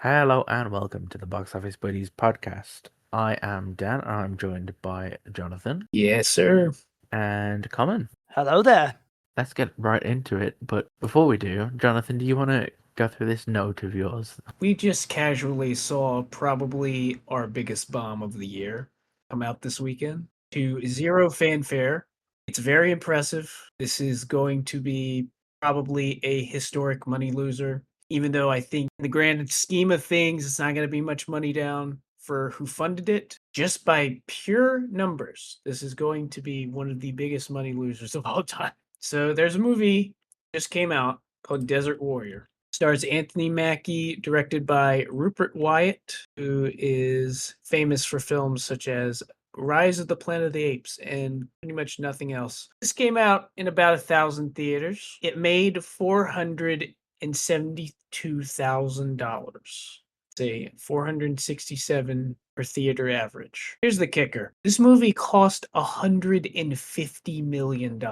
Hello and welcome to the Box Office Buddies podcast. I am Dan and I'm joined by Jonathan Yes, sir. and Common. Hello there. Let's get right into it. But before we do, Jonathan, do you want to go through this note of yours? We just casually saw probably our biggest bomb of the year come out this weekend to zero fanfare. It's very impressive. This is going to be probably a historic money loser, even though I think in the grand scheme of things, it's not going to be much money down for who funded it. Just by pure numbers, this is going to be one of the biggest money losers of all time. So there's a movie just came out called Desert Warrior. Stars Anthony Mackie, directed by Rupert Wyatt, who is famous for films such as Rise of the Planet of the Apes and pretty much nothing else. This came out in about 1,000 theaters. It made $472,000. Say 467 per theater average. Here's the kicker. This movie cost $150 million.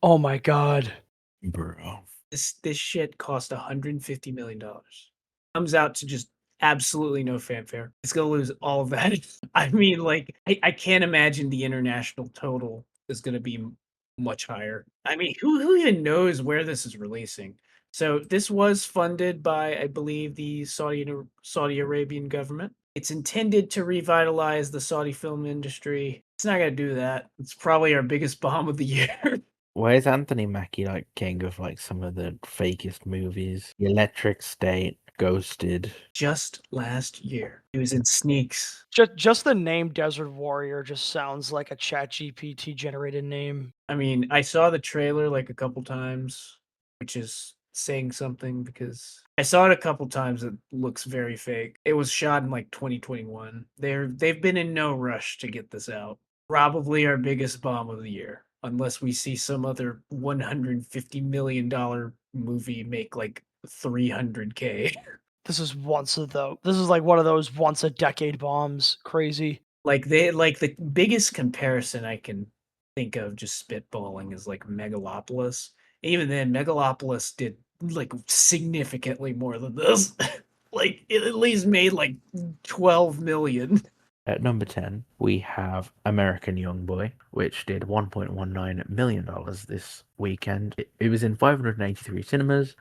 Oh my god. Bro. This shit cost $150 million. Comes out to just absolutely no fanfare. It's gonna lose all of that. I mean, like, I can't imagine the international total is gonna be much higher. I mean, who even knows where this is releasing? So this was funded by, I believe, the Saudi Arabian government. It's intended to revitalize the Saudi film industry. It's not gonna do that. It's probably our biggest bomb of the year. Why is Anthony Mackie like king of like some of the fakest movies? The Electric State, Ghosted. Just last year, he was in Sneaks. Just the name Desert Warrior just sounds like a ChatGPT generated name. I mean, I saw the trailer like a couple times, which is saying something because I saw it a couple times. It looks very fake. It was shot in like 2021. They've been in no rush to get this out. Probably our biggest bomb of the year, unless we see some other $150 million movie make like 300K. This is like one of those once a decade bombs. Crazy. Like the biggest comparison I can think of just spitballing is like Megalopolis. Even then, Megalopolis did like significantly more than this. Like it at least made like 12 million. At number 10, we have American Youngboy, which did $1.19 million this weekend. It was in 583 cinemas,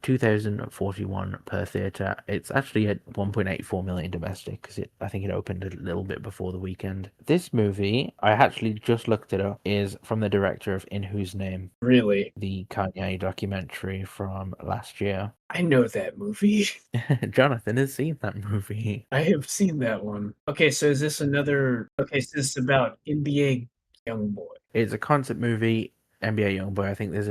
2,041 per theatre. It's actually at 1.84 million domestic because I think it opened a little bit before the weekend. This movie, I actually just looked it up, is from the director of In Whose Name, Really? the Kanye documentary from last year. I know that movie. Jonathan has seen that movie. I have seen that one. Okay, so is this another okay, so this is about NBA Youngboy. It's a concept movie, NBA Youngboy. I think there's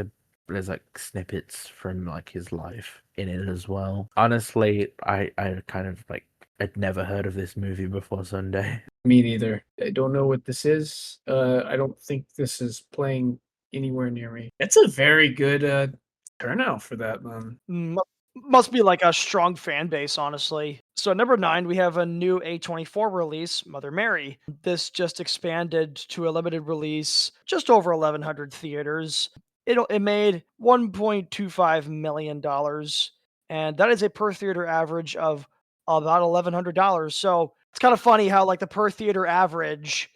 like snippets from like his life in it as well. Honestly, I kind of like I'd never heard of this movie before Sunday. Me neither. I don't know what this is. I don't think this is playing anywhere near me. It's a very good turnout for that, man. Must be like a strong fan base, honestly. So number 9, we have a new A24 release, Mother Mary. This just expanded to a limited release, just over 1,100 theaters. It made $1.25 million, and that is a per theater average of about $1,100. So it's kind of funny how like the per theater average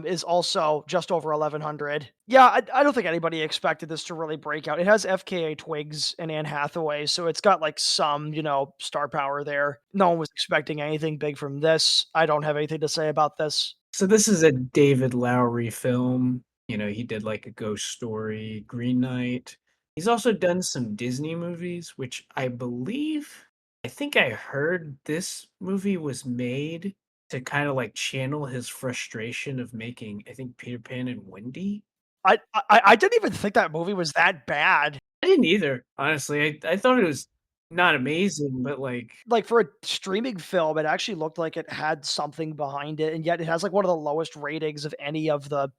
is also just over 1,100. Yeah, I don't think anybody expected this to really break out. It has FKA Twigs and Anne Hathaway, so it's got like some, star power there. No one was expecting anything big from this. I don't have anything to say about this. So this is a David Lowery film. You know, he did like a Ghost Story, Green Knight. He's also done some Disney movies, which I think I heard this movie was made to kind of like channel his frustration of making, I think, Peter Pan and Wendy. I didn't even think that movie was that bad. I didn't either, honestly. I thought it was not amazing, but Like for a streaming film, it actually looked like it had something behind it, and yet it has like one of the lowest ratings of any of the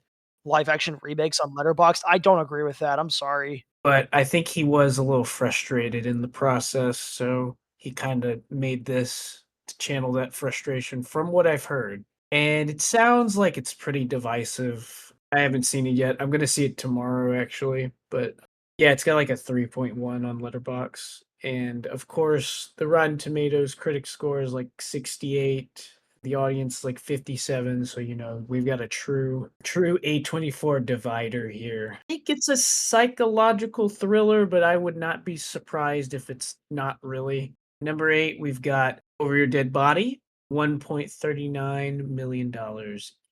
live action remakes on Letterboxd. I don't agree with that. I'm sorry. but I think he was a little frustrated in the process, so he kind of made this to channel that frustration from what I've heard. And it sounds like it's pretty divisive. I haven't seen it yet. I'm going to see it tomorrow actually, but yeah, it's got like a 3.1 on Letterbox. And of course, the Rotten Tomatoes critic score is like 68. The audience like 57. So, we've got a true A24 divider here. I think it's a psychological thriller, but I would not be surprised if it's not really. Number 8, we've got Over Your Dead Body, $1.39 million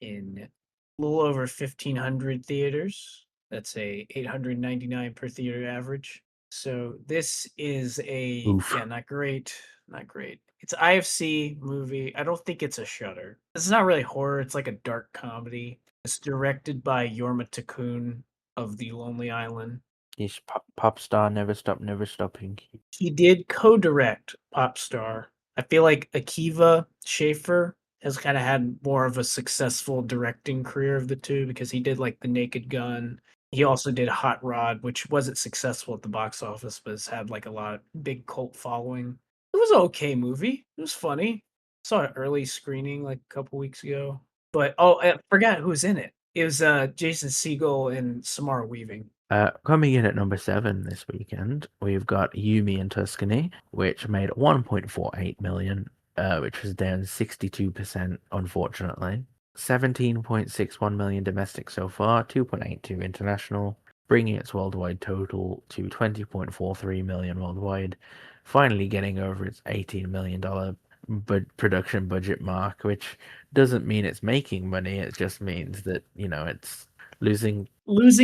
in a little over 1,500 theaters. That's a 899 per theater average. So this is Oof. not great, not great. It's IFC movie. I don't think it's a Shudder. It's not really horror. It's like a dark comedy. It's directed by Yorma Takun of The Lonely Island. This pop star never stopping. He did co-direct Popstar. I feel like Akiva Schaffer has kind of had more of a successful directing career of the two because he did like The Naked Gun. He also did Hot Rod, which wasn't successful at the box office, but it's had like a lot of big cult following. It was an okay movie. It was funny. Saw an early screening like a couple weeks ago. But I forgot who was in it. It was Jason Segel and Samara Weaving. Coming in at number 7 this weekend, we've got Yumi and Tuscany, which made 1.48 million, which was down 62%, unfortunately. 17.61 million domestic so far, 2.82 international, bringing its worldwide total to 20.43 million worldwide, finally getting over its $18 million production budget mark, which doesn't mean it's making money, it just means that, it's losing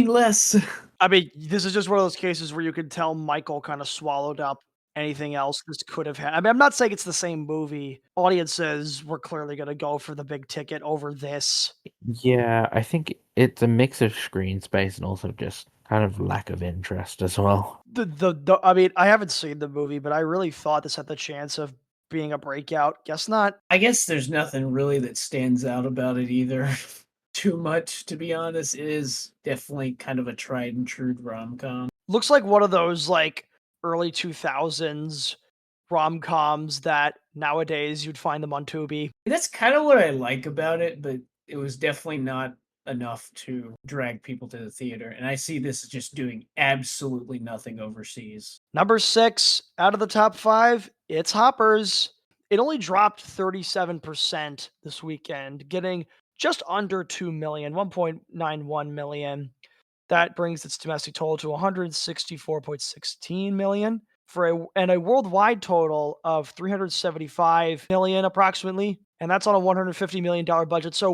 less. I mean, this is just one of those cases where you could tell Michael kind of swallowed up anything else this could have had. I mean, I'm not saying it's the same movie. Audiences were clearly going to go for the big ticket over this. Yeah, I think it's a mix of screen space and also just kind of lack of interest as well. I mean, I haven't seen the movie, but I really thought this had the chance of being a breakout. Guess not. I guess there's nothing really that stands out about it either. Too much, to be honest. It is definitely kind of a tried and true rom-com. Looks like one of those like early 2000s rom-coms that nowadays you'd find them on Tubi. That's kind of what I like about it, but it was definitely not enough to drag people to the theater. And I see this as just doing absolutely nothing overseas. Number 6 out of the top 5, it's Hoppers. It only dropped 37% this weekend, getting just under 2 million, 1.91 million. That brings its domestic total to 164.16 million and a worldwide total of 375 million approximately, and that's on a $150 million budget. So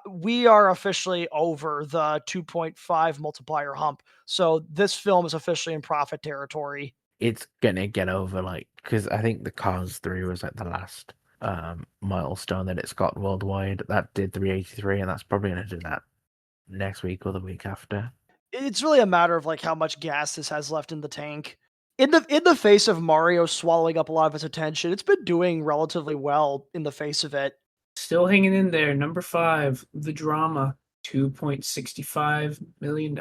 we are officially over the 2.5 multiplier hump. So this film is officially in profit territory. It's gonna get over, because I think the Cars 3 was like the last milestone that it's got worldwide. That did 383, and that's probably gonna do that next week or the week after. It's really a matter of like how much gas this has left in the tank. In the face of Mario swallowing up a lot of its attention, it's been doing relatively well in the face of it. Still hanging in there. Number 5, The Drama, $2.65 million.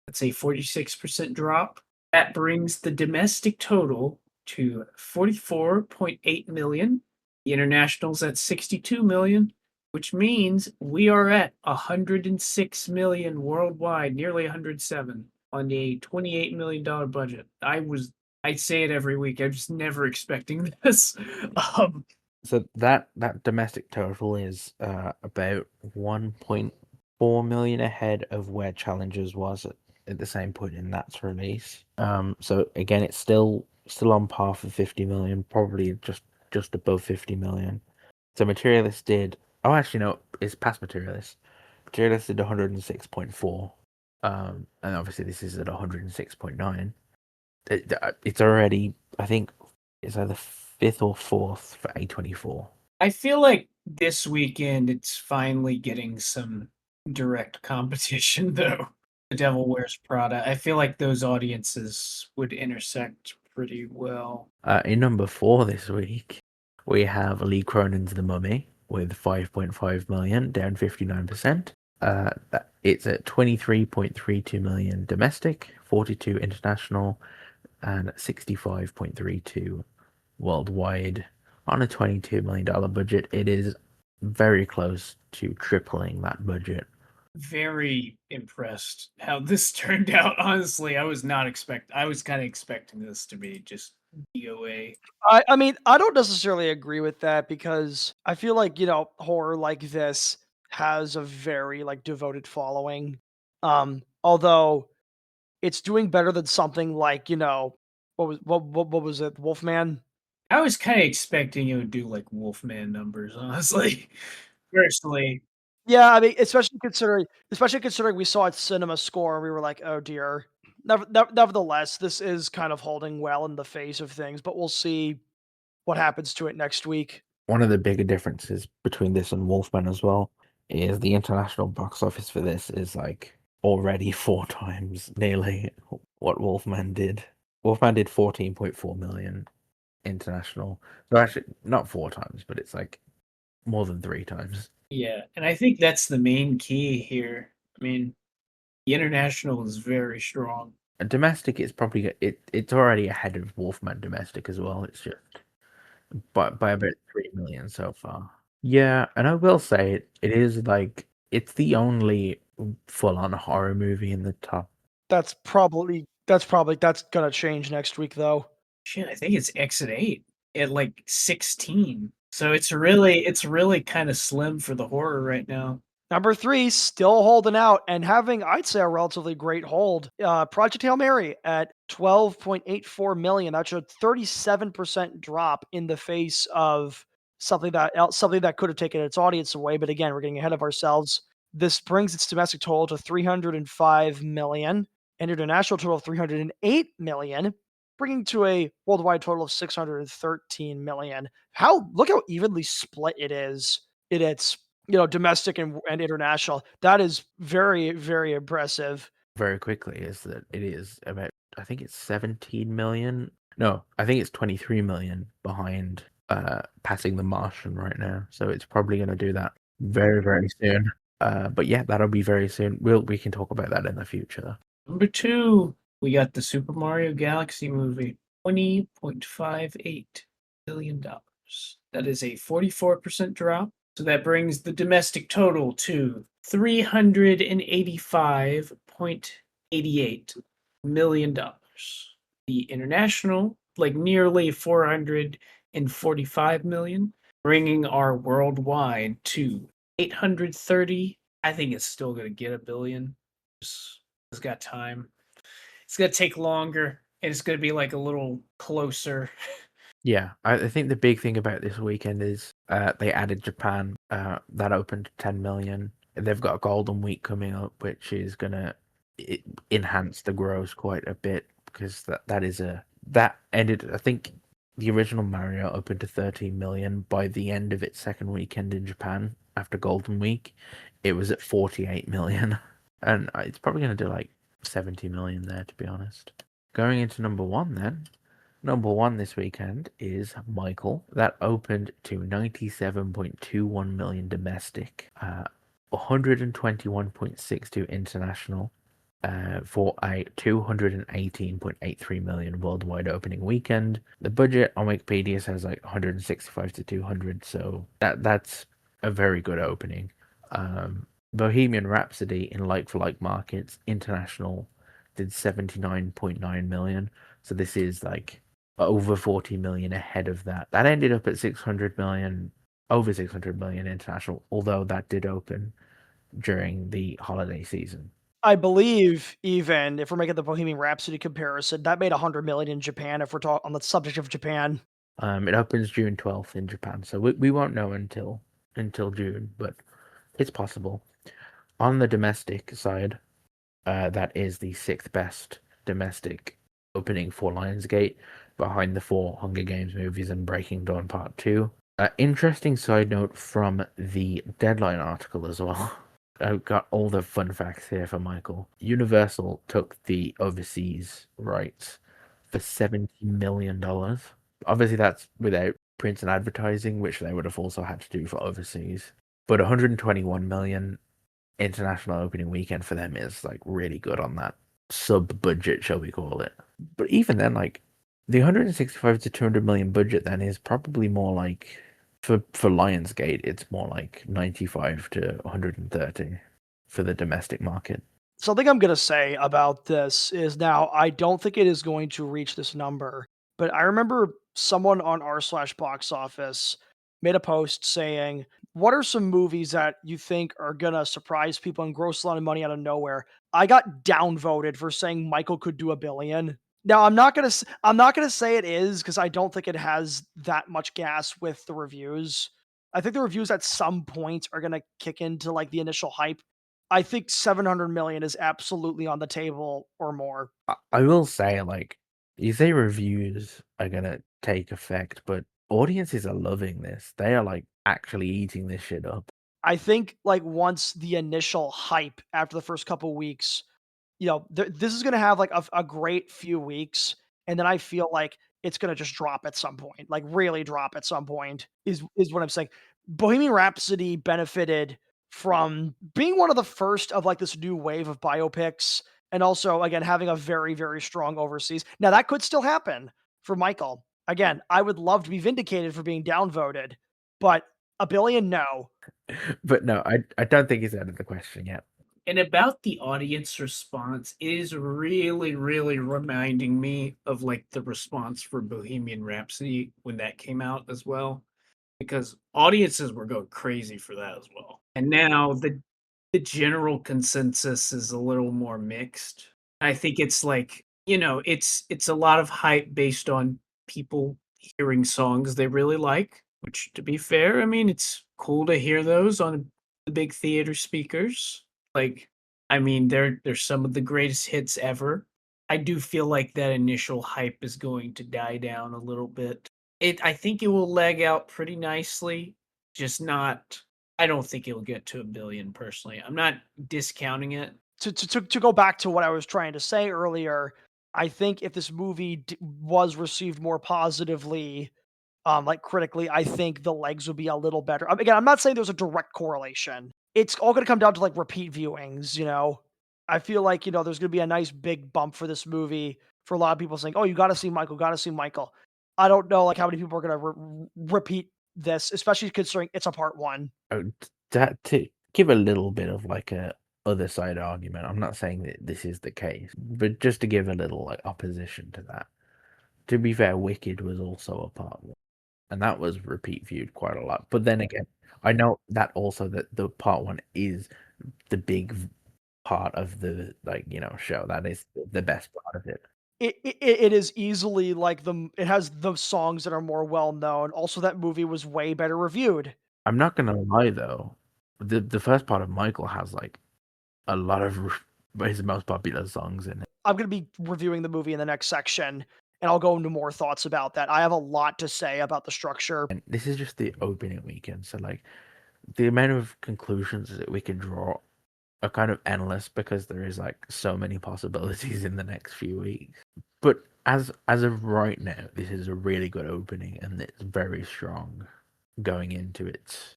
That's a 46% drop. That brings the domestic total to 44.8 million. The international's at 62 million, which means we are at 106 million worldwide, nearly 107 on a $28 million budget. I say it every week. I'm just never expecting this. So that domestic total is about 1.4 million ahead of where Challengers was at the same point in that's release. So again, it's still on par for 50 million, probably just above 50 million. So Materialist did. Oh, actually no, it's past Materialist. Materialist did 106.4. And obviously this is at 106.9. It's already, I think, it's either 5th or 4th for A24. I feel like this weekend it's finally getting some direct competition, though. The Devil Wears Prada. I feel like those audiences would intersect pretty well. In number 4 this week, we have Lee Cronin's The Mummy with 5.5 million, down 59%. It's at 23.32 million domestic, 42 international, and 65.32 worldwide on a $22 million budget. It is very close to tripling that budget. Very impressed how this turned out. Honestly, I was kind of expecting this to be just DOA. I mean, I don't necessarily agree with that because I feel like, horror like this has a very like devoted following. Although it's doing better than something like, what was it? Wolfman? I was kind of expecting it would do like Wolfman numbers, honestly. Personally, Yeah, I mean, especially considering we saw its cinema score and we were like, "Oh dear." Nevertheless, this is kind of holding well in the face of things, but we'll see what happens to it next week. One of the bigger differences between this and Wolfman as well is the international box office for this is like already 4 times nearly what Wolfman did. Wolfman did 14.4 million international. So actually not 4 times, but it's like more than 3 times. yeah, and I think that's the main key here. I mean, the international is very strong. And domestic is probably it's already ahead of Wolfman domestic as well. It's just by about 3 million so far. Yeah, and I will say it is like it's the only full-on horror movie in the top. That's gonna change next week though. Shit, I think it's Exit 8 at like 16. So it's really kind of slim for the horror right now. Number 3, still holding out and having, I'd say, a relatively great hold. Project Hail Mary at 12.84 million. That's a 37% drop in the face of something that could have taken its audience away. But again, we're getting ahead of ourselves. This brings its domestic total to 305 million, and international total of 308 million, bringing to a worldwide total of 613 million. Look how evenly split it is in its domestic and international. That is very, very impressive. Very quickly is that it is about I think it's 17 million. No, I think it's 23 million behind passing the Martian right now. So it's probably going to do that very, very soon. But yeah, that'll be very soon. We can talk about that in the future. Number 2, we got the Super Mario Galaxy movie, $20.58 billion. That is a 44% drop. So that brings the domestic total to $385.88 million. The international, like nearly 445 million, bringing our worldwide to 830. I think it's still going to get a billion. It's got time. It's going to take longer, and it's going to be like a little closer. Yeah, I think the big thing about this weekend is they added Japan. That opened 10 million. They've got a Golden Week coming up, which is gonna enhance the gross quite a bit because that ended. I think the original Mario opened to 13 million by the end of its second weekend in Japan after Golden Week. It was at 48 million, and it's probably gonna do like 70 million there, to be honest. Going into number 1 then. Number 1 this weekend is Michael. That opened to 97.21 million domestic, 121.62 international, for a 218.83 million worldwide opening weekend. The budget on Wikipedia says like 165 to 200, so that's a very good opening. Bohemian Rhapsody in like-for-like markets, international, did 79.9 million. So this is like over 40 million ahead of that. That ended up at 600 million, over 600 million international, although that did open during the holiday season. I believe even if we're making the Bohemian Rhapsody comparison, that made 100 million in Japan. If we're talking on the subject of Japan, It opens June 12th in Japan, so we won't know until June, but it's possible. On the domestic side, that is the 6th best domestic opening for Lionsgate, behind the 4 Hunger Games movies and Breaking Dawn Part 2. Interesting side note from the Deadline article as well. I've got all the fun facts here for Michael. Universal took the overseas rights for $70 million. Obviously, that's without print and advertising, which they would have also had to do for overseas. But 121 million international opening weekend for them is like really good on that sub budget, shall we call it. But even then, like the 165 to 200 million budget then is probably more like for Lionsgate, it's more like 95 to 130 for the domestic market. something I'm going to say about this is now I don't think it is going to reach this number but I remember someone on r/box office made a post saying, "What are some movies that you think are gonna surprise people and gross a lot of money out of nowhere?" I got downvoted for saying Michael could do 1 billion. Now I'm not gonna say it is because I don't think it has that much gas with the reviews. I think the reviews at some point are gonna kick into like the initial hype. I think 700 million is absolutely on the table or more. I will say, like, you say reviews are gonna take effect, but audiences are loving this. They are like actually eating this shit up. I think like once the initial hype after the first couple weeks, this is gonna have like a great few weeks, and then I feel like it's gonna just drop at some point, like really drop at some point is what I'm saying. Bohemian Rhapsody benefited from being one of the first of like this new wave of biopics, and also again having a very very strong overseas. Now that could still happen for Michael. Again, I would love to be vindicated for being downvoted, but 1 billion, no. But no, I don't think it's out of the question yet. And about the audience response, it is really, really reminding me of like the response for Bohemian Rhapsody when that came out as well, because audiences were going crazy for that as well. And now the general consensus is a little more mixed. I think it's like, it's a lot of hype based on people hearing songs they really like, which to be fair, I mean, it's cool to hear those on the big theater speakers. Like, I mean, they're some of the greatest hits ever. I do feel like that initial hype is going to die down a little bit. I think it will leg out pretty nicely, just not. I don't think it'll get to 1 billion personally. I'm not discounting it. To go back to what I was trying to say earlier, I think if this movie was received more positively, like critically, I think the legs would be a little better. Again, I'm not saying there's a direct correlation. It's all going to come down to like repeat viewings. I feel like there's going to be a nice big bump for this movie for a lot of people saying, "Oh, you got to see Michael, got to see Michael." I don't know like how many people are going to repeat this, especially considering it's a part one. Oh, that to give a little bit of like a other side argument. I'm not saying that this is the case, but just to give a little like opposition to that. To be fair, Wicked was also a part one, and that was repeat viewed quite a lot. But then again, I know that also that the part one is the big part of the show. That is the best part of it. It is easily like it has the songs that are more well known. Also, that movie was way better reviewed. I'm not gonna lie though, the first part of Michael has like a lot of his most popular songs in it. I'm going to be reviewing the movie in the next section, and I'll go into more thoughts about that. I have a lot to say about the structure. And this is just the opening weekend, so like the amount of conclusions that we can draw are kind of endless because there is like so many possibilities in the next few weeks. But as of right now, this is a really good opening and it's very strong going into its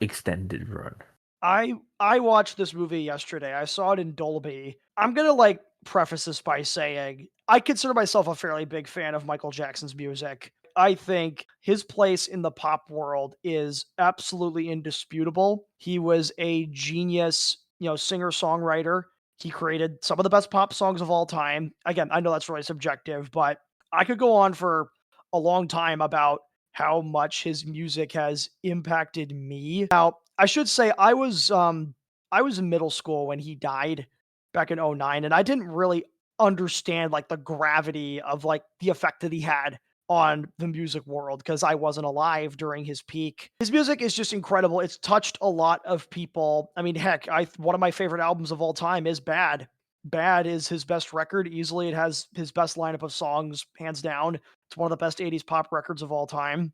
extended run. I watched this movie yesterday. I saw it in Dolby. I'm going to like preface this by saying I consider myself a fairly big fan of Michael Jackson's music. I think his place in the pop world is absolutely indisputable. He was a genius, singer-songwriter. He created some of the best pop songs of all time. Again, I know that's really subjective, but I could go on for a long time about how much his music has impacted me. Now, I should say I was in middle school when he died back in '09, and I didn't really understand like the gravity of like the effect that he had on the music world because I wasn't alive during his peak. His music is just incredible. It's touched a lot of people. I mean, heck, one of my favorite albums of all time is Bad. Bad is his best record easily. It has his best lineup of songs, hands down. It's one of the best '80s pop records of all time.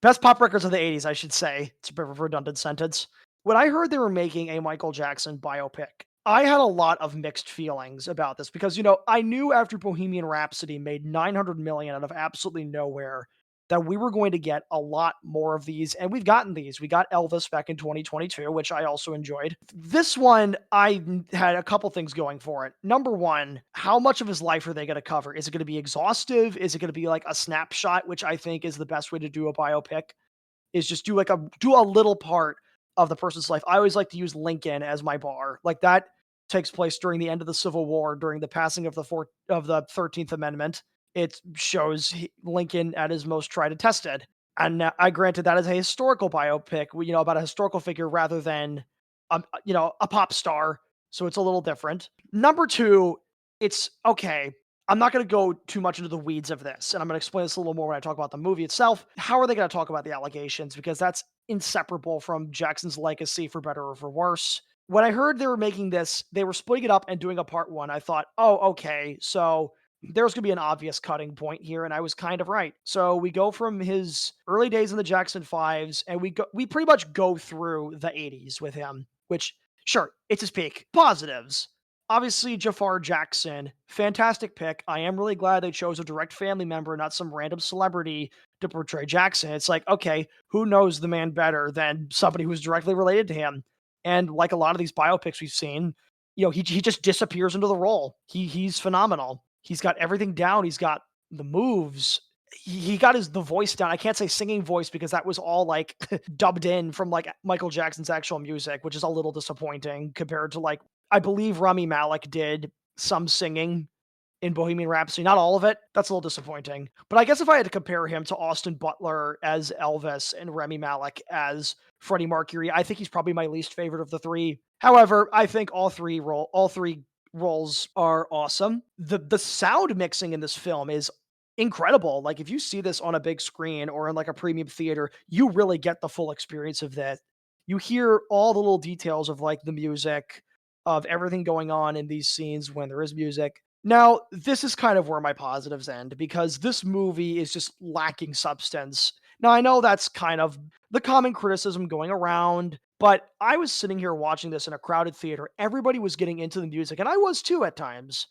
Best pop records of the '80s, I should say. It's a bit of a redundant sentence. When I heard they were making a Michael Jackson biopic, I had a lot of mixed feelings about this because, I knew after Bohemian Rhapsody made 900 million out of absolutely nowhere that we were going to get a lot more of these, and we've gotten these. We got Elvis back in 2022, which I also enjoyed. This one, I had a couple things going for it. Number one, how much of his life are they going to cover? Is it going to be exhaustive? Is it going to be like a snapshot, which I think is the best way to do a biopic? Is just do a little part of the person's life. I always like to use Lincoln as my bar. Like that takes place during the end of the Civil War, during the passing of the 13th Amendment. It shows Lincoln at his most tried and tested. And I granted that as a historical biopic, about a historical figure rather than, a pop star. So it's a little different. Number two, it's okay. I'm not going to go too much into the weeds of this, and I'm going to explain this a little more when I talk about the movie itself. How are they going to talk about the allegations? Because that's inseparable from Jackson's legacy, for better or for worse. When I heard they were making this, they were splitting it up and doing a part one. I thought, oh, okay, so there's going to be an obvious cutting point here, and I was kind of right. So we go from his early days in the Jackson Fives, and we pretty much go through the 80s with him, which, sure, it's his peak. Positives. Obviously, Jafar Jackson, fantastic pick. I am really glad they chose a direct family member, not some random celebrity to portray Jackson. It's like, okay, who knows the man better than somebody who's directly related to him? And like a lot of these biopics we've seen, he just disappears into the role. He's phenomenal. He's got everything down. He's got the moves. He got the voice down. I can't say singing voice because that was all like dubbed in from like Michael Jackson's actual music, which is a little disappointing compared to like, I believe Rami Malek did some singing in Bohemian Rhapsody. Not all of it. That's a little disappointing. But I guess if I had to compare him to Austin Butler as Elvis and Rami Malek as Freddie Mercury, I think he's probably my least favorite of the three. However, I think all three roles are awesome. The sound mixing in this film is incredible. Like if you see this on a big screen or in like a premium theater, you really get the full experience of that. You hear all the little details of like the music, of everything going on in these scenes when there is music. Now, this is kind of where my positives end because this movie is just lacking substance. Now, I know that's kind of the common criticism going around, but I was sitting here watching this in a crowded theater. Everybody was getting into the music, and I was too at times.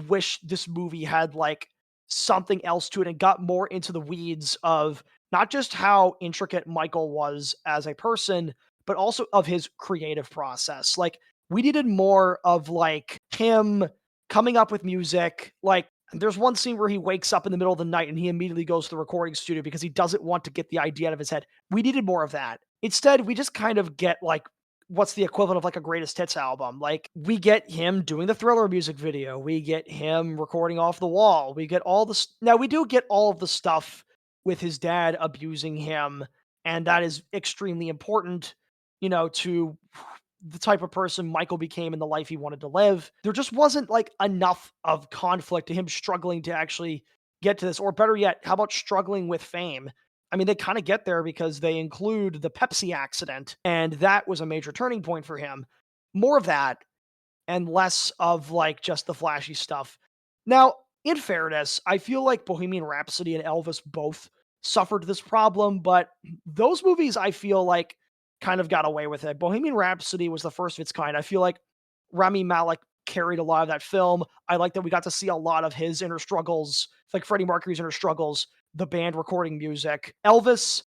Wish this movie had like something else to it and got more into the weeds of not just how intricate Michael was as a person, but also of his creative process. Like, we needed more of like him coming up with music. Like, there's one scene where he wakes up in the middle of the night and he immediately goes to the recording studio because he doesn't want to get the idea out of his head. We needed more of that. Instead, we just kind of get like what's the equivalent of like a greatest hits album. Like, we get him doing the Thriller music video. We get him recording Off the Wall. We get all the now we do get all of the stuff with his dad abusing him, and that is extremely important, to the type of person Michael became in the life he wanted to live. There just wasn't like enough of conflict to him struggling to actually get to this, or better yet, how about struggling with fame? I mean, they kind of get there because they include the Pepsi accident, and that was a major turning point for him. More of that and less of like just the flashy stuff. Now, in fairness, I feel like Bohemian Rhapsody and Elvis both suffered this problem, but those movies I feel like kind of got away with it. Bohemian Rhapsody was the first of its kind. I feel like Rami Malek carried a lot of that film. I like that we got to see a lot of his inner struggles, like Freddie Mercury's inner struggles, the band recording music. Elvis,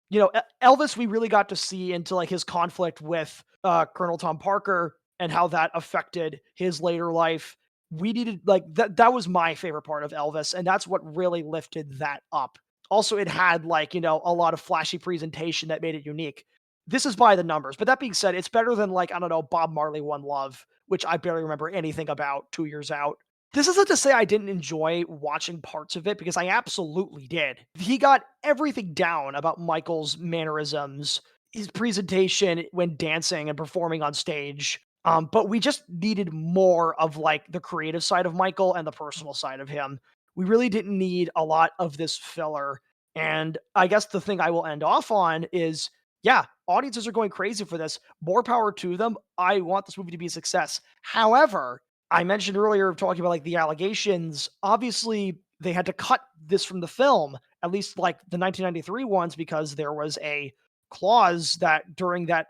Elvis, we really got to see into like his conflict with Colonel Tom Parker and how that affected his later life. We needed like that was my favorite part of Elvis, and that's what really lifted that up. Also, it had like, a lot of flashy presentation that made it unique. This is by the numbers, but that being said, it's better than like, I don't know, Bob Marley One Love, which I barely remember anything about 2 years out. This isn't to say I didn't enjoy watching parts of it because I absolutely did. He got everything down about Michael's mannerisms, his presentation when dancing and performing on stage. But we just needed more of like the creative side of Michael and the personal side of him. We really didn't need a lot of this filler. And I guess the thing I will end off on is, yeah, audiences are going crazy for this. More power to them. I want this movie to be a success. However, I mentioned earlier talking about like the allegations. Obviously, they had to cut this from the film, at least like the 1993 ones, because there was a clause that during that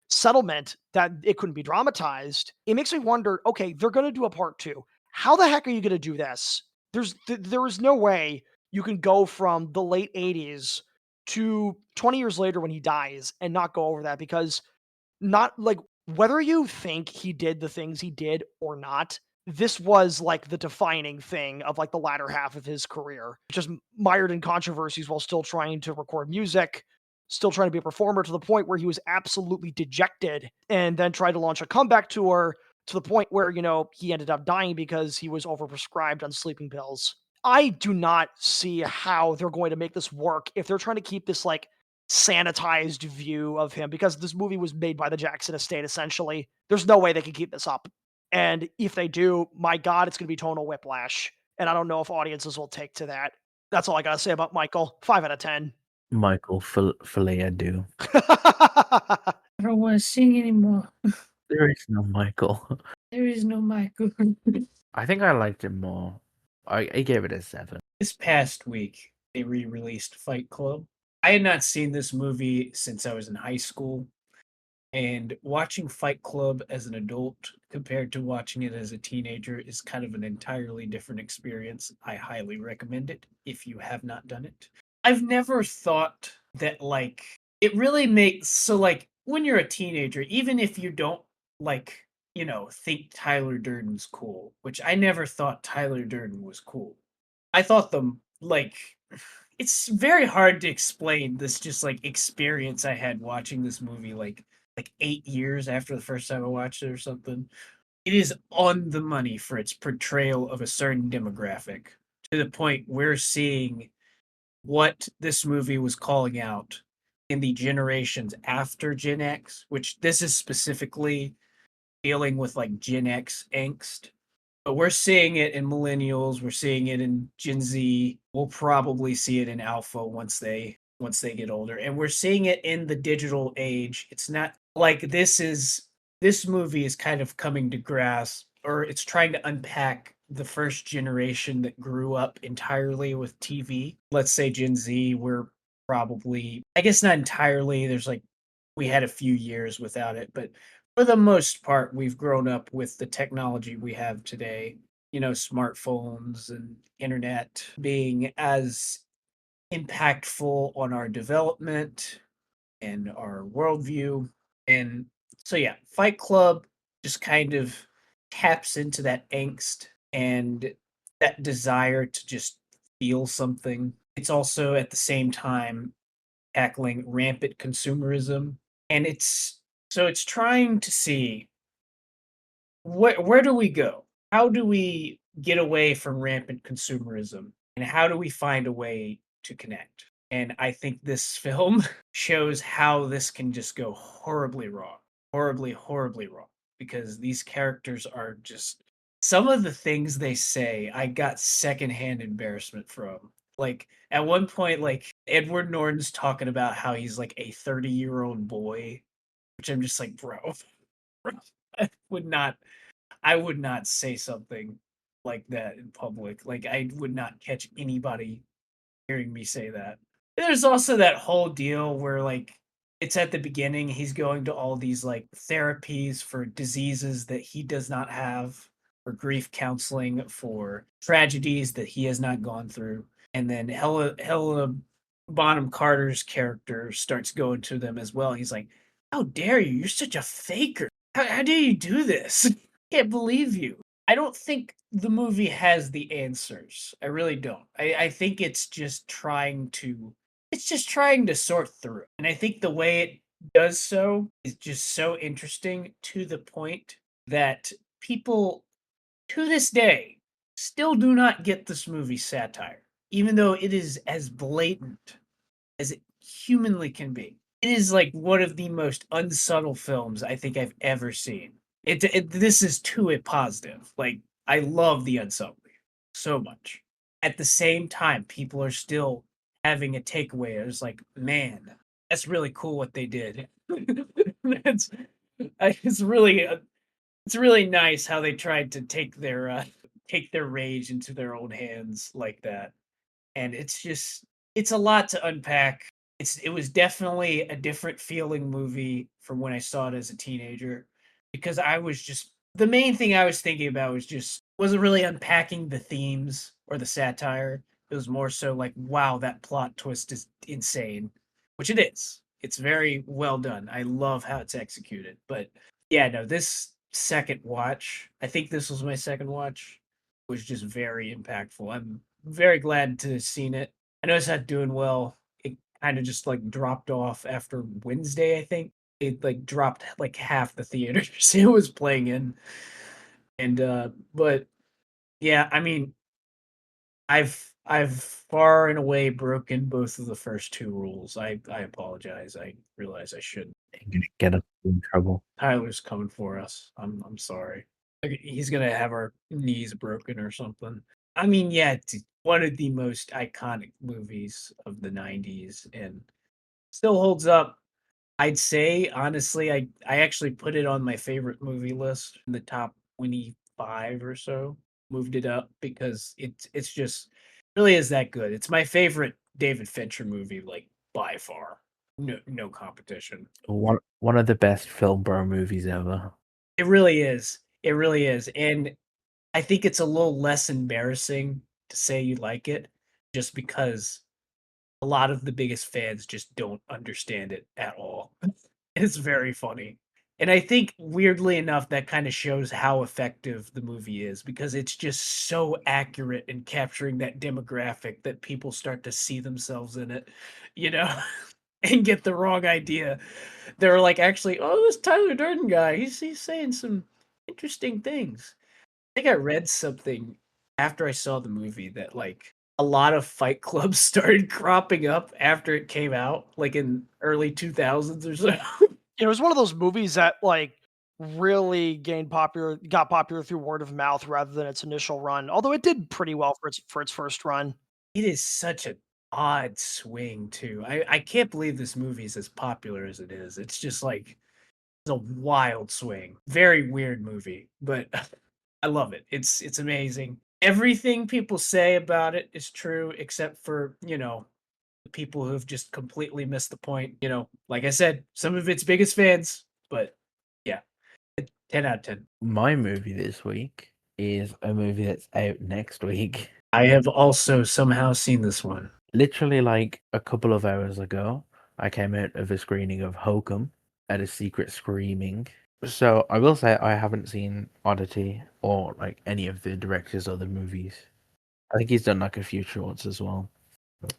settlement that it couldn't be dramatized. It makes me wonder, okay, they're going to do a part two. How the heck are you going to do this? There is no way you can go from the late 80s to 20 years later when he dies and not go over that, because not like whether you think he did the things he did or not, this was like the defining thing of like the latter half of his career, just mired in controversies while still trying to record music, still trying to be a performer, to the point where he was absolutely dejected and then tried to launch a comeback tour to the point where, he ended up dying because he was overprescribed on sleeping pills. I do not see how they're going to make this work if they're trying to keep this like sanitized view of him, because this movie was made by the Jackson estate essentially. There's no way they can keep this up. And if they do, my God, it's going to be tonal whiplash. And I don't know if audiences will take to that. That's all I got to say about Michael. 5 out of 10. Michael do. I don't want to sing anymore. There is no Michael. There is no Michael. I think I liked it more. I gave it a 7. This past week, they re-released Fight Club. I had not seen this movie since I was in high school, and watching Fight Club as an adult compared to watching it as a teenager is kind of an entirely different experience. I highly recommend it if you have not done it. I've never thought that, like, it really makes, so, like, when you're a teenager, even if you don't, like, think Tyler Durden's cool, which I never thought Tyler Durden was cool. I thought them, like, it's very hard to explain this just, like, experience I had watching this movie, like 8 years after the first time I watched it or something. It is on the money for its portrayal of a certain demographic, to the point we're seeing what this movie was calling out in the generations after Gen X, which this is specifically dealing with like Gen X angst. But we're seeing it in millennials, we're seeing it in Gen Z. We'll probably see it in alpha once they get older. And we're seeing it in the digital age. It's not like this movie is kind of coming to grasp, or it's trying to unpack the first generation that grew up entirely with TV. Let's say Gen Z, we're probably, I guess not entirely, there's like, we had a few years without it, but for the most part, we've grown up with the technology we have today, smartphones and internet being as impactful on our development and our worldview. And so, yeah, Fight Club just kind of taps into that angst and that desire to just feel something. It's also at the same time tackling rampant consumerism. And it's trying to see where do we go? How do we get away from rampant consumerism? And how do we find a way to connect? And I think this film shows how this can just go horribly wrong. Horribly, horribly wrong. Because these characters are just, some of the things they say, I got secondhand embarrassment from. Like, at one point, like, Edward Norton's talking about how he's like a 30-year-old boy, which I'm just like, bro, I would not say something like that in public. Like, I would not catch anybody hearing me say that. There's also that whole deal where, like, it's at the beginning, he's going to all these, like, therapies for diseases that he does not have, for grief counseling, for tragedies that he has not gone through. And then Helena Bonham Carter's character starts going to them as well. He's like, how dare you? You're such a faker. How do you do this? Can't believe you. I don't think the movie has the answers. I really don't. I think it's just trying to sort through. And I think the way it does so is just so interesting, to the point that people to this day still do not get this movie satire, even though it is as blatant as it humanly can be. It is like one of the most unsubtle films I think I've ever seen. This is to a positive. Like, I love the unsubtlety so much. At the same time, people are still having a takeaway. It's like, man, that's really cool what they did. it's it's really it's really nice how they tried to take their rage into their own hands like that. And it's a lot to unpack. It was definitely a different feeling movie from when I saw it as a teenager, because I was just, the main thing I was thinking about wasn't really unpacking the themes or the satire. It was more so like, wow, that plot twist is insane, which it is. It's very well done. I love how it's executed. But yeah, no, this second watch, I think this was my second watch, was just very impactful. I'm very glad to have seen it. I know it's not doing well. It kind of just like dropped off after Wednesday, I think. It like dropped like half the theaters it was playing in. And but yeah, I mean, I've far and away broken both of the first two rules. I apologize. I realize I shouldn't. I'm gonna get us in trouble. Tyler's coming for us. I'm sorry. Like, he's gonna have our knees broken or something. I mean, yeah, it's one of the most iconic movies of the '90s, and still holds up. I'd say honestly, I actually put it on my favorite movie list in the top 25 or so. Moved it up because it's just really is that good. It's my favorite David Fincher movie, like by far. No competition. One of the best film bro movies ever. It really is. It really is. And I think it's a little less embarrassing to say you like it just because a lot of the biggest fans just don't understand it at all. It's very funny. And I think weirdly enough, that kind of shows how effective the movie is because it's just so accurate in capturing that demographic that people start to see themselves in it, you know, and get the wrong idea. They're like, actually, oh, this Tyler Durden guy, he's saying some interesting things. I think I read something after I saw the movie that like a lot of fight clubs started cropping up after it came out, like in early 2000s or so. It was one of those movies that like really got popular through word of mouth rather than its initial run. Although it did pretty well for its first run. It is such an odd swing too. I can't believe this movie is as popular as it is. It's just like it's a wild swing. Very weird movie, but I love it. It's amazing. Everything people say about it is true except for, the people who have just completely missed the point. Like I said, some of its biggest fans, but yeah, 10 out of 10. My movie this week is a movie that's out next week. I have also somehow seen this one. Literally, like a couple of hours ago, I came out of a screening of Hokum at a secret screening. So I will say I haven't seen Oddity or like any of the director's other movies. I think he's done like a few shorts as well.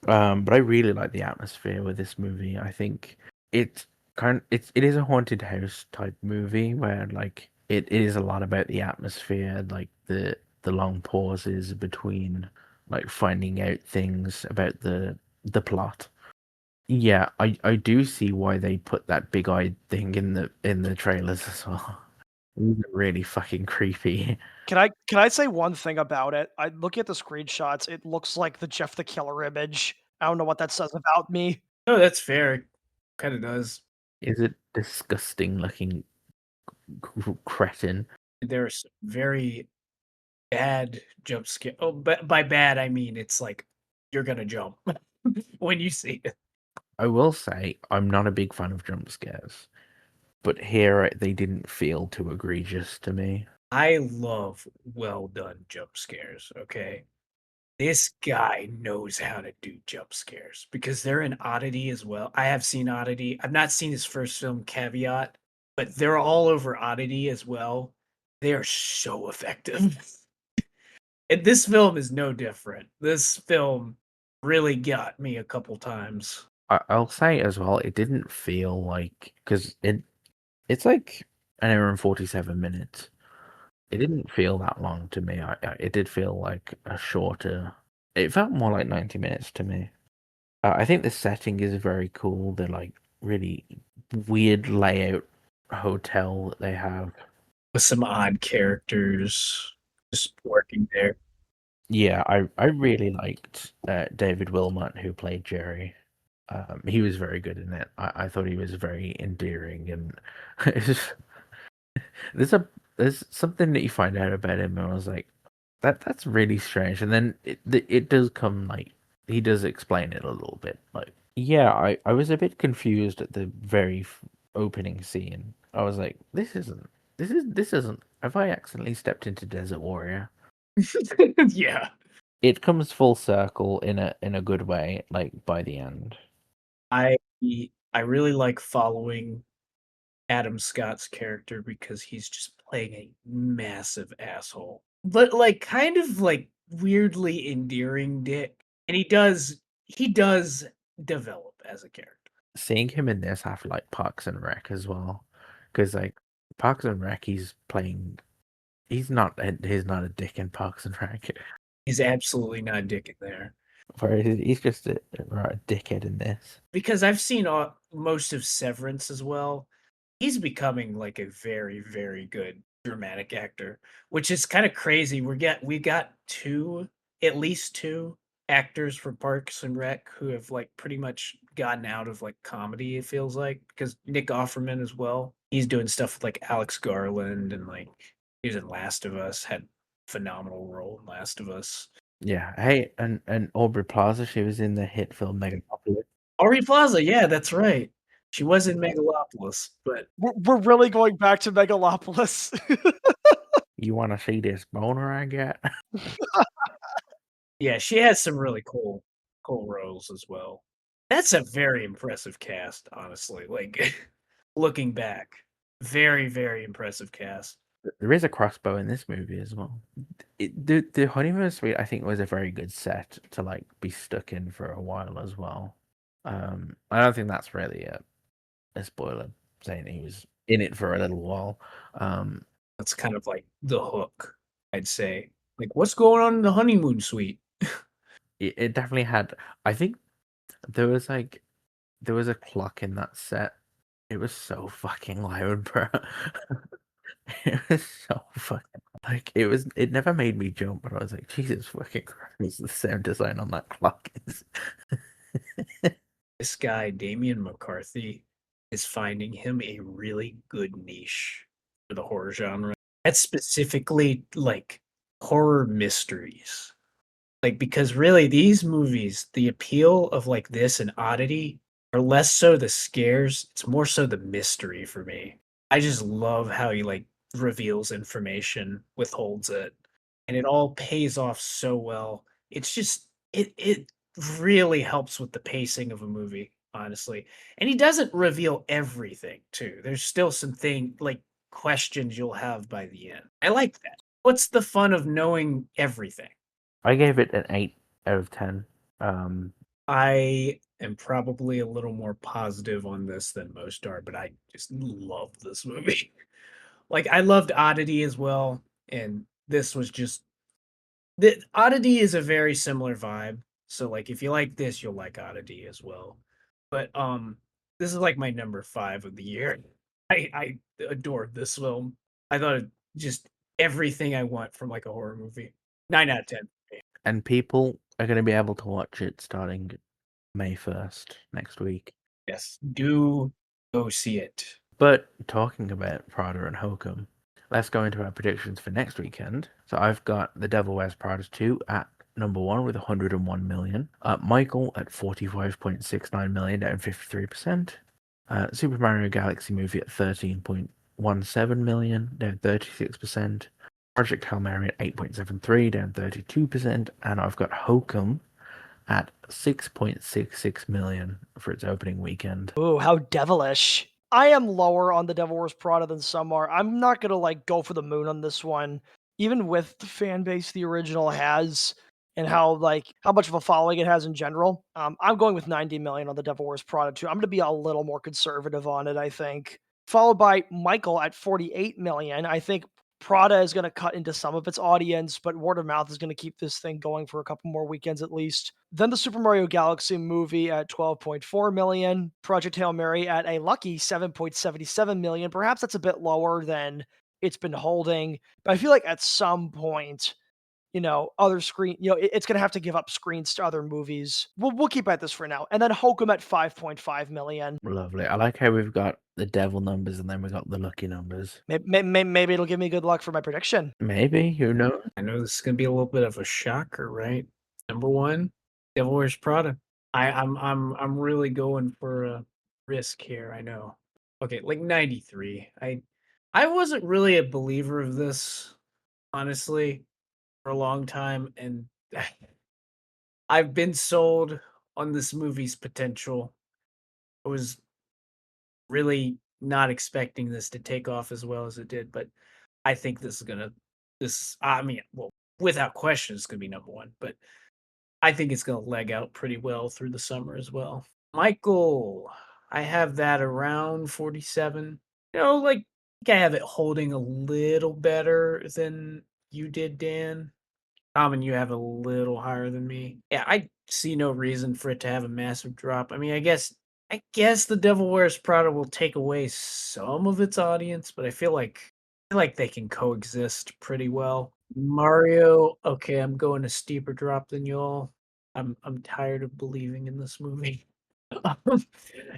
But I really like the atmosphere with this movie. I think it is a haunted house type movie where like it is a lot about the atmosphere, like the long pauses between like finding out things about the plot. Yeah, I do see why they put that big eyed thing in the trailers as well. These are really fucking creepy. Can I say one thing about it? I look at the screenshots, it looks like the Jeff the Killer image. I don't know what that says about me. Oh, that's fair. Kind of does. Is it disgusting looking cretin? There are some very bad jump scare. Oh, but by bad I mean it's like you're gonna jump when you see it. I will say I'm not a big fan of jump scares, but here they didn't feel too egregious to me. I love well done jump scares. Okay, this guy knows how to do jump scares because they're an Oddity as well. I have seen Oddity. I've not seen his first film, Caveat, but they're all over Oddity as well. They are so effective. And this film is no different. This film really got me a couple times. I'll say as well, it didn't feel like because it's like an hour and 47 minutes. It didn't feel that long to me. It did feel like a shorter. It felt more like 90 minutes to me. I think the setting is very cool. The like really weird layout hotel that they have. With some odd characters just working there. Yeah, I really liked David Wilmot who played Jerry. He was very good in it. I thought he was very endearing, and it's there's a there's something that you find out about him, and I was like, that's really strange. And then it does come like he does explain it a little bit. Like, yeah, I was a bit confused at the very opening scene. I was like, this isn't. Have I accidentally stepped into Desert Warrior? Yeah. It comes full circle in a good way, like by the end. I I really like following Adam Scott's character because he's just playing a massive asshole. But like kind of like weirdly endearing dick. And he does develop as a character. Seeing him in this after like Parks and Rec as well, because like Parks and Rec, he's not a dick in Parks and Rec. He's absolutely not a dick in there. He's just a dickhead in this. Because I've seen most of Severance as well. He's becoming like a very, very good dramatic actor, which is kind of crazy. We got at least two actors for Parks and Rec who have like pretty much gotten out of like comedy, it feels like, because Nick Offerman as well. He's doing stuff with like Alex Garland and like he was in Last of Us, had phenomenal role in Last of Us. Yeah. Hey, and Aubrey Plaza, she was in the hit film Megalopolis. Aubrey Plaza, yeah, that's right. She was in Megalopolis, but We're really going back to Megalopolis. You want to see this boner I got? yeah, she has some really cool roles as well. That's a very impressive cast, honestly. Like looking back, very, very impressive cast. There is a crossbow in this movie as well. The honeymoon suite, I think, was a very good set to like be stuck in for a while as well. I don't think that's really a spoiler saying he was in it for a little while. That's kind of like the hook, I'd say. Like, what's going on in the honeymoon suite? It definitely had. I think there was a clock in that set. It was so fucking loud, bro. It was so fucking like it never made me jump, but I was like, Jesus fucking Christ, the sound design on that clock is This guy, Damian McCarthy, is finding him a really good niche for the horror genre. That's specifically like horror mysteries. Like, because really, these movies, the appeal of like this and Oddity are less so the scares, it's more so the mystery for me. I just love how he like reveals information, withholds it, and it all pays off so well. It's just it really helps with the pacing of a movie, honestly. And he doesn't reveal everything too. There's still some like questions you'll have by the end. I like that. What's the fun of knowing everything? I gave it an 8 out of 10. I am probably a little more positive on this than most are, but I just love this movie. Like I loved Oddity as well, and this was just the Oddity is a very similar vibe. So like if you like this, you'll like Oddity as well. But this is like my number 5 of the year. I adored this film. I thought it just everything I want from like a horror movie. 9 out of 10. And people are going to be able to watch it starting May 1st next week. Yes, do go see it. But talking about Prada and Hokum, let's go into our predictions for next weekend. So I've got The Devil Wears Prada 2 at number 1 with 101 million. Michael at 45.69 million, down 53%. Super Mario Galaxy Movie at 13.17 million, down 36%. Project Hail Mary at 8.73, down 32%. And I've got Hokum at 6.66 million for its opening weekend. Ooh, how devilish. I am lower on the Devil Wears Prada than some are. I'm not gonna like go for the moon on this one, even with the fan base the original has and how much of a following it has in general. I'm going with 90 million on the Devil Wears Prada too. I'm gonna be a little more conservative on it, I think. Followed by Michael at 48 million. I think Prada is going to cut into some of its audience, but word of mouth is going to keep this thing going for a couple more weekends at least. Then the Super Mario Galaxy Movie at 12.4 million, Project Hail Mary at a lucky 7.77 million. Perhaps that's a bit lower than it's been holding, but I feel like at some point, it's going to have to give up screens to other movies. We'll keep at this for now. And then Hokum at 5.5 million. Lovely. I like how we've got the devil numbers and then we got the lucky numbers. Maybe it'll give me good luck for my prediction. Maybe, who knows? I know this is gonna be a little bit of a shocker, right? Number 1, Devil Wears Prada. I'm really going for a risk here, I know. Okay, like 93. I wasn't really a believer of this, honestly, for a long time, and I've been sold on this movie's potential. I was really not expecting this to take off as well as it did, but I think I mean, well, without question, it's gonna be number 1, but I think it's gonna leg out pretty well through the summer as well. Michael, I have that around 47. Like, I think I have it holding a little better than you did, Dan. Common, you have a little higher than me. Yeah, I see no reason for it to have a massive drop. I mean, I guess The Devil Wears Prada will take away some of its audience, but I feel like they can coexist pretty well. Mario, okay, I'm going a steeper drop than y'all. I'm tired of believing in this movie.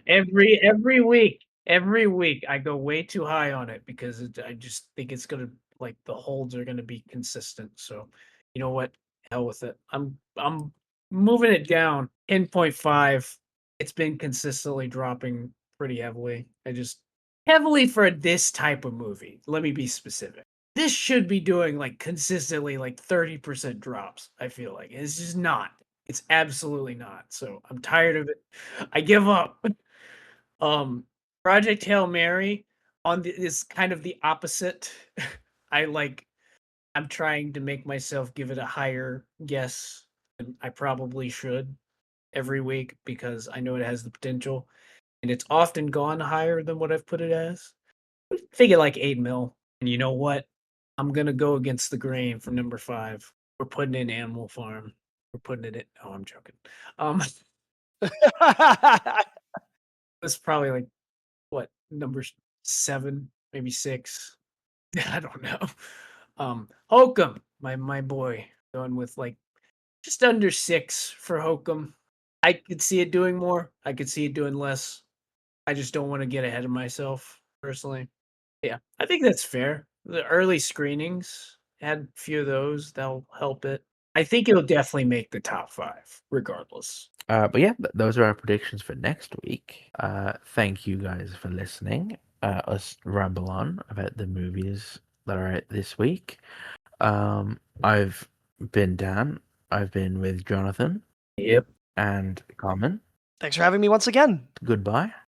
Every week I go way too high on it because I just think it's gonna like the holds are gonna be consistent. So you know what? Hell with it. I'm moving it down 10.5. It's been consistently dropping pretty heavily. I just heavily for this type of movie. Let me be specific. This should be doing like consistently like 30% drops. I feel like it's just not. It's absolutely not. So I'm tired of it. I give up. Um, Project Hail Mary is kind of the opposite. I like I'm trying to make myself give it a higher guess than I probably should every week because I know it has the potential, and it's often gone higher than what I've put it as. Figure like 8 mil. And you know what? I'm gonna go against the grain for number 5. We're putting in Animal Farm. We're putting it in. Oh, I'm joking. Um, it's probably like what number 7, maybe 6. I don't know. Hokum, my boy, going with like just under 6 for Hokum. I could see it doing more. I could see it doing less. I just don't want to get ahead of myself personally. Yeah, I think that's fair. The early screenings had a few of those. That'll help it. I think it'll definitely make the top 5, regardless. But yeah, those are our predictions for next week. Thank you guys for listening. Us ramble on about the movies that are out this week. I've been Dan. I've been with Jonathan Yep. and Carmen. Thanks for having me once again. Goodbye.